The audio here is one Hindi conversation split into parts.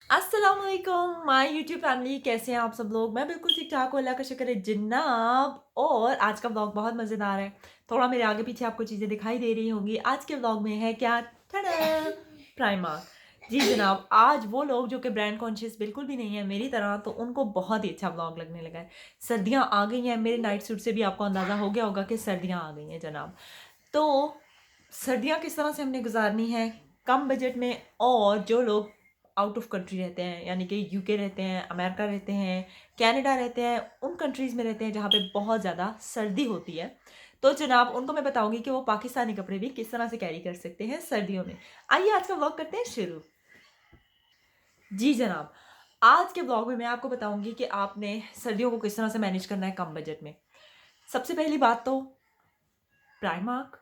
अस्सलामुअलैकुम माय यूट्यूब फैमिली, कैसे हैं आप सब लोग। मैं बिल्कुल ठीक ठाक हूँ, अल्लाह का शुक्र है जनाब। और आज का व्लॉग बहुत मज़ेदार है। थोड़ा मेरे आगे पीछे आपको चीज़ें दिखाई दे रही होंगी। आज के व्लॉग में है क्या, टडा, प्राइमार्क। जी जनाब, आज वो लोग जो कि ब्रांड कॉन्शियस बिल्कुल भी नहीं है मेरी तरह, तो उनको बहुत ही अच्छा व्लॉग लगने लगा है। सर्दियाँ आ गई हैं, मेरे नाइट सूट से भी आपको अंदाज़ा हो गया होगा कि सर्दियाँ आ गई हैं जनाब। तो सर्दियाँ किस तरह से हमने गुजारनी है कम बजट में। और जो लोग आउट ऑफ कंट्री रहते हैं, यानी कि यूके रहते हैं, अमेरिका रहते हैं, कनाडा रहते हैं, उन कंट्रीज़ में रहते हैं जहाँ पे बहुत ज़्यादा सर्दी होती है, तो जनाब उनको मैं बताऊंगी कि वो पाकिस्तानी कपड़े भी किस तरह से कैरी कर सकते हैं सर्दियों में। आइए आज का व्लॉग करते हैं शुरू। जी जनाब, आज के ब्लॉग में मैं आपको बताऊंगी कि आपने सर्दियों को किस तरह से मैनेज करना है कम बजट में। सबसे पहली बात तो प्राइमार्क।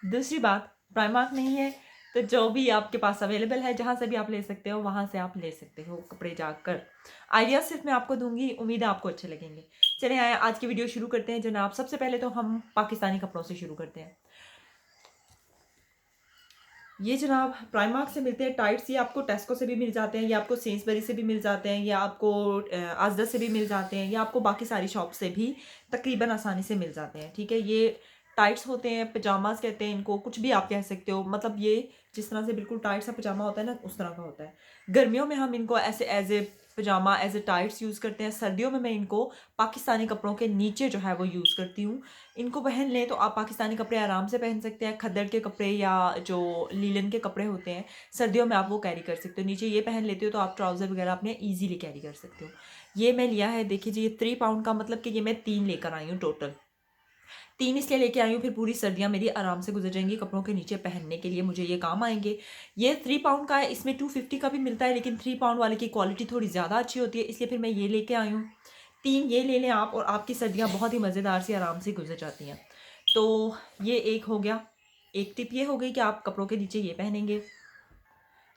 दूसरी बात, प्राइमार्क नहीं है तो जो भी आपके पास अवेलेबल है, जहाँ से भी आप ले सकते हो वहाँ से आप ले सकते हो कपड़े जाकर। आइडिया सिर्फ मैं आपको दूंगी, उम्मीद है आपको अच्छे लगेंगे। चलिए आए आज की वीडियो शुरू करते हैं जनाब। सबसे पहले तो हम पाकिस्तानी कपड़ों से शुरू करते हैं। ये जनाब प्राइमार्क से मिलते हैं टाइट्स। ये आपको टेस्को से भी मिल जाते हैं, ये आपको सेंसबरी से भी मिल जाते हैं, या आपको आजदा से भी मिल जाते हैं, या आपको बाकी सारी शॉप से भी तकरीबन आसानी से मिल जाते हैं। ठीक है, ये टाइट्स होते हैं, पजामाज कहते हैं इनको, कुछ भी आप कह सकते हो। मतलब ये जिस तरह से बिल्कुल टाइट सा पजामा होता है ना, उस तरह का होता है। गर्मियों में हम इनको ऐसे as a pyjama, as a tights use करते हैं। सर्दियों में मैं इनको पाकिस्तानी कपड़ों के नीचे जो है वो यूज़ करती हूँ। इनको पहन लें तो आप पाकिस्तानी कपड़े आराम से पहन सकते हैं। खद्दड़ के कपड़े या जो लीलन के कपड़े होते हैं सर्दियों में आप वो कैरी कर सकते हो। नीचे ये पहन लेते हो तो आप ट्राउज़र वगैरह अपने ईजीली कैरी कर सकते हो। ये मैं लिया है, देखिए जी, ये 3 पाउंड का, मतलब कि ये मैं 3 लेकर आई हूँ टोटल। 3 इसलिए लेके आई हूँ, फिर पूरी सर्दियाँ मेरी आराम से गुजर जाएंगी कपड़ों के नीचे पहनने के लिए, मुझे ये काम आएंगे। ये 3 पाउंड का है, इसमें 250 का भी मिलता है, लेकिन 3 पाउंड वाले की क्वालिटी थोड़ी ज़्यादा अच्छी होती है, इसलिए फिर मैं ये लेके आई हूँ। 3 ये ले लें आप और आपकी सर्दियाँ बहुत ही मज़ेदार सी आराम से गुजर जाती हैं। तो ये एक हो गया। एक टिप ये हो गई कि आप कपड़ों के नीचे ये पहनेंगे।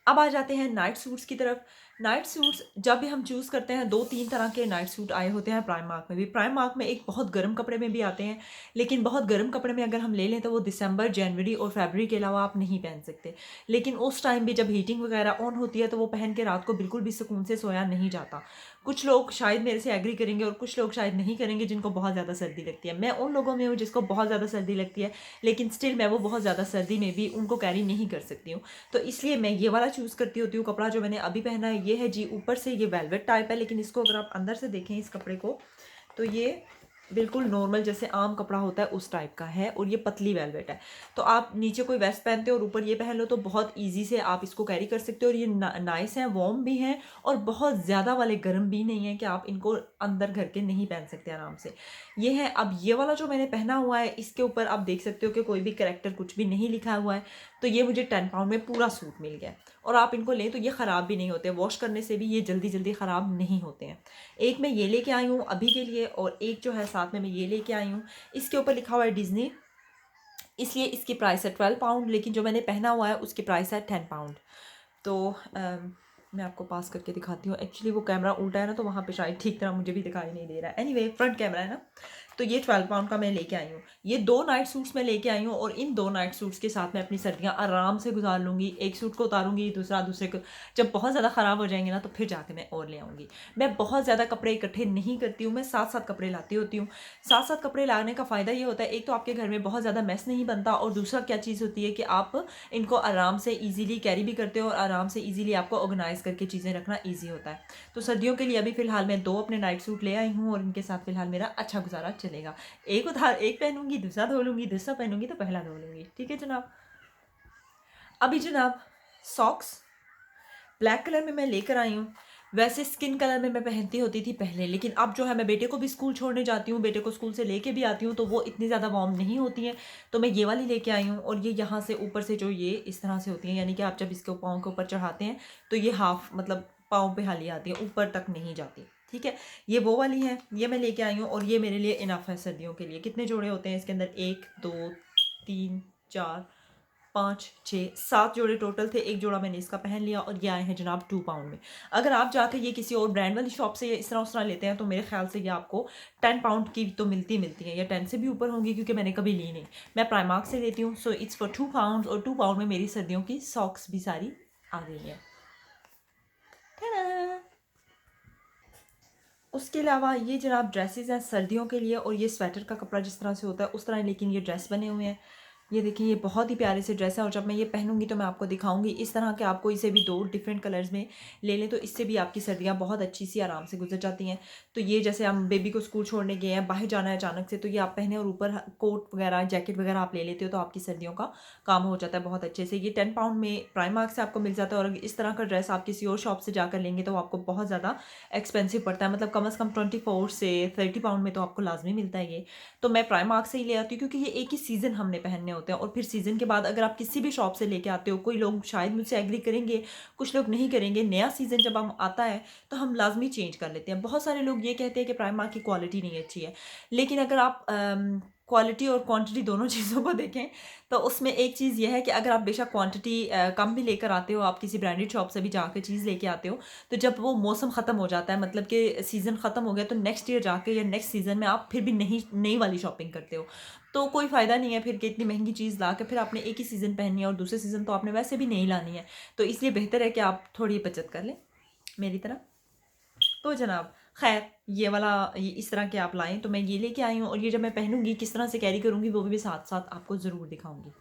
अब आ जाते हैं नाइट सूट्स की तरफ। नाइट सूट्स जब भी हम चूज़ करते हैं, 2-3 तरह के नाइट सूट आए होते हैं प्राइमार्क में भी। प्राइमार्क में एक बहुत गर्म कपड़े में भी आते हैं, लेकिन बहुत गर्म कपड़े में अगर हम ले लें तो वो दिसंबर, जनवरी और फरवरी के अलावा आप नहीं पहन सकते। लेकिन उस टाइम भी जब हीटिंग वगैरह ऑन होती है तो वो पहन के रात को बिल्कुल भी सुकून से सोया नहीं जाता। कुछ लोग शायद मेरे से एग्री करेंगे और कुछ लोग शायद नहीं करेंगे जिनको बहुत ज़्यादा सर्दी लगती है। मैं उन लोगों में हूँ जिसको बहुत ज़्यादा सर्दी लगती है, लेकिन स्टिल मैं वो बहुत ज़्यादा सर्दी में भी उनको कैरी नहीं कर सकती हूँ। तो इसलिए मैं ये वाला चूज़ करती होती हूँ। कपड़ा जो मैंने अभी पहना है ये है जी, ऊपर से ये वेलवेट टाइप है, लेकिन इसको अगर आप अंदर से देखें इस कपड़े को, तो ये बिल्कुल नॉर्मल जैसे आम कपड़ा होता है उस टाइप का है, और ये पतली वेलवेट है। तो आप नीचे कोई वेस्ट पहनते हो और ऊपर ये पहन लो तो बहुत ईजी से आप इसको कैरी कर सकते हो। और ये नाइस हैं, वार्म भी हैं, और बहुत ज़्यादा वाले गर्म भी नहीं है कि आप इनको अंदर घर के नहीं पहन सकते आराम से। ये है। अब ये वाला जो मैंने पहना हुआ है, इसके ऊपर आप देख सकते हो कि कोई भी करेक्टर कुछ भी नहीं लिखा हुआ है। तो ये मुझे 10 पाउंड में पूरा सूट मिल गया। और आप इनको लें तो ये ख़राब भी नहीं होते, वॉश करने से भी ये जल्दी जल्दी ख़राब नहीं होते हैं। एक मैं ये लेके आई हूँ अभी के लिए, और एक जो है साथ में मैं ये लेके आई हूँ। इसके ऊपर लिखा हुआ है डिज्नी, इसलिए इसकी प्राइस है 12 पाउंड, लेकिन जो मैंने पहना हुआ है उसकी प्राइस है 10 पाउंड। तो मैं आपको पास करके दिखाती हूँ। एक्चुअली वो कैमरा उल्टा है ना, तो वहाँ पे शायद ठीक तरह मुझे भी दिखाई नहीं दे रहा है। एनीवे, फ्रंट कैमरा है ना। तो ये 12 पाउंड का मैं लेके आई हूँ। ये 2 नाइट सूट्स मैं लेके आई हूँ, और इन 2 नाइट सूट्स के साथ मैं अपनी सर्दियाँ आराम से गुजार लूँगी। एक सूट को उतारूँगी, दूसरा दूसरे को। जब बहुत ज़्यादा ख़राब हो जाएंगे ना, तो फिर जाके मैं और ले आऊँगी। मैं बहुत ज़्यादा कपड़े इकट्ठे नहीं करती हूँ, मैं साथ साथ कपड़े लाती होती हूँ। साथ साथ कपड़े लाने का फ़ायदा ये होता है, एक तो आपके घर में बहुत ज़्यादा मैस नहीं बनता, और दूसरा क्या चीज़ होती है कि आप इनको आराम से ईजिली कैरी भी करते हो, और आराम से ईजिली आपको ऑर्गेनाइज करके चीज़ें रखना ईजी होता है। तो सर्दियों के लिए अभी फ़िलहाल मैं 2 अपने नाइट सूट ले आई हूँ, और इनके साथ फ़िलहाल मेरा अच्छा गुजारा चलेगा। एक पहनूंगी, दूसरा धो लूँगी, दूसरा पहनूंगी तो पहला धो लूँगी। ठीक है जनाब। अभी जनाब सॉक्स ब्लैक कलर में मैं लेकर आई हूँ। वैसे स्किन कलर में मैं पहनती होती थी पहले, लेकिन अब जो है मैं बेटे को भी स्कूल छोड़ने जाती हूँ, बेटे को स्कूल से लेके भी आती हूँ, तो वो इतनी ज़्यादा वार्म नहीं होती हैं। तो मैं ये वाली लेके आई हूँ, और ये यहाँ से ऊपर से जो ये इस तरह से होती हैं, यानी कि आप जब इसको पाँव के ऊपर चढ़ाते हैं तो ये हाफ, मतलब पाँव पे हाली आती है, ऊपर तक नहीं जाती। ठीक है, ये वो वाली है, ये मैं लेके आई हूँ, और ये मेरे लिए इनफ है सर्दियों के लिए। कितने जोड़े होते हैं इसके अंदर, 1 2 3 4 5 6 7 जोड़े टोटल थे। एक जोड़ा मैंने इसका पहन लिया, और ये आए हैं जनाब 2 पाउंड में। अगर आप जाकर ये किसी और ब्रांड वाली शॉप से इस तरह उस तरह लेते हैं तो मेरे ख्याल से ये आपको 10 पाउंड की तो मिलती है, या 10 से भी ऊपर होंगी, क्योंकि मैंने कभी ली नहीं। मैं प्राइमार्क से लेती हूँ, सो इट्स फॉर 2 पाउंड, और 2 पाउंड में मेरी सर्दियों की सॉक्स भी सारी आ गई हैं। उसके अलावा ये जनाब ड्रेसेस हैं सर्दियों के लिए, और ये स्वेटर का कपड़ा जिस तरह से होता है उस तरह, लेकिन ये ड्रेस बने हुए हैं। ये देखिए, ये बहुत ही प्यारे से ड्रेस है, और जब मैं ये पहनूंगी तो मैं आपको दिखाऊंगी इस तरह के। आपको इसे भी 2 डिफरेंट कलर्स में ले लें तो इससे भी आपकी सर्दियाँ बहुत अच्छी सी आराम से गुजर जाती हैं। तो ये जैसे हम बेबी को स्कूल छोड़ने गए हैं, बाहर जाना है अचानक से, तो ये आप पहने और ऊपर कोट वगैरह जैकेट वगैरह आप ले लेते हो तो आपकी सर्दियों का काम हो जाता है बहुत अच्छे से। ये 10 पाउंड में प्राइमार्क से आपको मिल जाता है, और अगर इस तरह का ड्रेस आप किसी और शॉप से जाकर लेंगे तो आपको बहुत ज़्यादा एक्सपेंसिव पड़ता है, मतलब कम से कम 24 से 30 पाउंड में तो आपको लाजमी मिलता है ये। तो मैं प्राइमार्क से ही ले आती हूँ, क्योंकि ये एक ही सीज़न हमने पहनने होते हैं, और फिर सीज़न के बाद अगर आप किसी भी शॉप से लेके आते हो, कोई लोग शायद मुझसे एग्री करेंगे, कुछ लोग नहीं करेंगे। नया सीज़न जब हम आता है तो हम लाजमी चेंज कर लेते हैं। बहुत सारे लोग ये कहते हैं कि प्राइमार्क की क्वालिटी नहीं अच्छी है, लेकिन अगर आप क्वालिटी और क्वांटिटी दोनों चीज़ों को देखें तो उसमें एक चीज़ यह है कि अगर आप बेशक क्वांटिटी कम भी लेकर आते हो, आप किसी ब्रांडेड शॉप से भी जाकर चीज़ लेके आते हो, तो जब वो मौसम ख़त्म हो जाता है, मतलब कि सीज़न ख़त्म हो गया, तो नेक्स्ट ईयर जाके या नेक्स्ट सीज़न में आप फिर भी नई वाली शॉपिंग करते हो, तो कोई फ़ायदा नहीं है फिर कि इतनी महंगी चीज़ ला के फिर आपने एक ही सीज़न पहननी है, और दूसरे सीज़न तो आपने वैसे भी नहीं लानी है। तो इसलिए बेहतर है कि आप थोड़ी बचत कर लें मेरी तरह। तो जनाब खैर, ये वाला इस तरह के आप लाएं, तो मैं ये लेके आई हूँ, और ये जब मैं पहनूंगी किस तरह से कैरी करूँगी वो भी साथ साथ आपको ज़रूर दिखाऊंगी।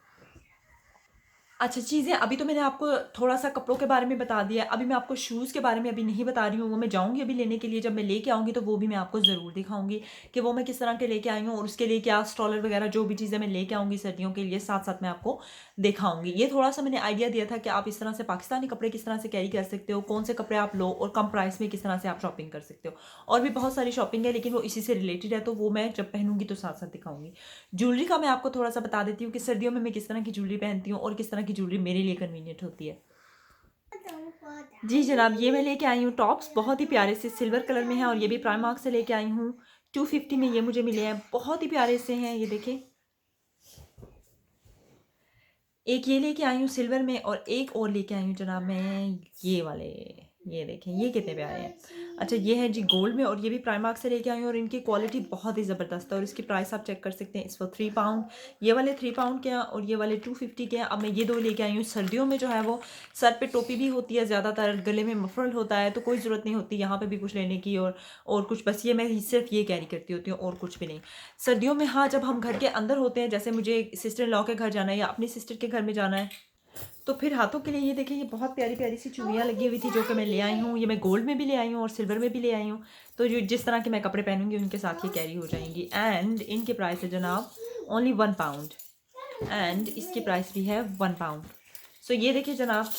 अच्छा, चीज़ें अभी तो मैंने आपको थोड़ा-सा कपड़ों के बारे में बता दिया है, अभी मैं आपको शूज़ के बारे में अभी नहीं बता रही हूँ, वो मैं जाऊँगी अभी लेने के लिए। जब मैं लेके आऊँगी तो वो भी मैं आपको ज़रूर दिखाऊँगी कि वो मैं किस तरह के लेके आई हूँ, और उसके लिए क्या स्ट्रॉलर वगैरह जो भी चीज़ें मैं लेके आऊँगी सर्दियों के लिए, साथ-साथ मैं आपको दिखाऊँगी। ये थोड़ा-सा मैंने आइडिया दिया था कि आप इस तरह से पाकिस्तानी कपड़े किस तरह से कैरी कर सकते हो, कौन से कपड़े आप लो और कम प्राइस में किस तरह से आप शॉपिंग कर सकते हो। और भी बहुत सारी शॉपिंग है, लेकिन वो इसी से रिलेटेड है, तो वो मैं जब पहनूँगी तो साथ-साथ दिखाऊँगी। ज्वेलरी का मैं आपको थोड़ा-सा बता देती हूँ कि सर्दियों में मैं किस तरह की ज्वेलरी पहनती हूँ और किस तरह की ज्वेलरी मेरे लिए कन्वीनियंट होती है। जी जनाब, ये मैं लेके आई हूँ टॉप्स, बहुत ही प्यारे से सिल्वर कलर में है, और ये भी प्राइमार्क से लेके आई हूँ। 250 में ये मुझे मिले हैं, बहुत ही प्यारे से हैं। ये देखें, एक ये लेके आई हूँ सिल्वर में, और एक और लेके आई हूँ जनाब मैं ये वाले। ये देखें, ये कितने प्यारे हैं। अच्छा, ये है जी गोल्ड में, और ये भी प्राइमार्क से लेके आई हूँ, और इनकी क्वालिटी बहुत ही ज़बरदस्त है, और इसकी प्राइस आप चेक कर सकते हैं। इस पर 3 पाउंड, ये वाले 3 पाउंड के हैं, और ये वाले 250 के हैं। अब मैं ये 2 लेके आई हूँ। सर्दियों में जो है वो सर पे टोपी भी होती है ज़्यादातर, गले में मफरल होता है, तो कोई ज़रूरत नहीं होती यहाँ पे भी कुछ लेने की, और कुछ बस ये मैं सिर्फ ये कैरी करती होती हूँ और कुछ भी नहीं। सर्दियों में हाँ, जब हम घर के अंदर होते हैं, जैसे मुझे सिस्टर इन लॉ के घर जाना है या अपनी सिस्टर के घर में जाना है, तो फिर हाथों के लिए ये देखिए, ये बहुत प्यारी प्यारी सी चूड़ियाँ लगी हुई थी जो कि मैं ले आई हूँ। ये मैं गोल्ड में भी ले आई हूँ और सिल्वर में भी ले आई हूँ, तो जो जिस तरह के मैं कपड़े पहनूंगी उनके साथ ये कैरी हो जाएंगी। एंड इनके प्राइस है जनाब ओनली 1 पाउंड, एंड इसकी प्राइस भी है 1 पाउंड। सो ये देखिए जनाब।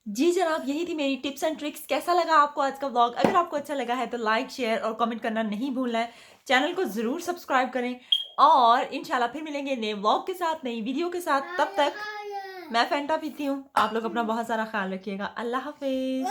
जी जनाब, यही थी मेरी टिप्स एंड ट्रिक्स। कैसा लगा आपको आज का व्लॉग? अगर आपको अच्छा लगा है तो लाइक, शेयर और कमेंट करना नहीं भूलना है। चैनल को ज़रूर सब्सक्राइब करें, और इंशाल्लाह फिर मिलेंगे नए व्लॉग के साथ, नई वीडियो के साथ। तब तक मैं फैंटा पीती हूँ। आप लोग अपना बहुत सारा ख्याल रखिएगा। अल्लाह हाफिज़।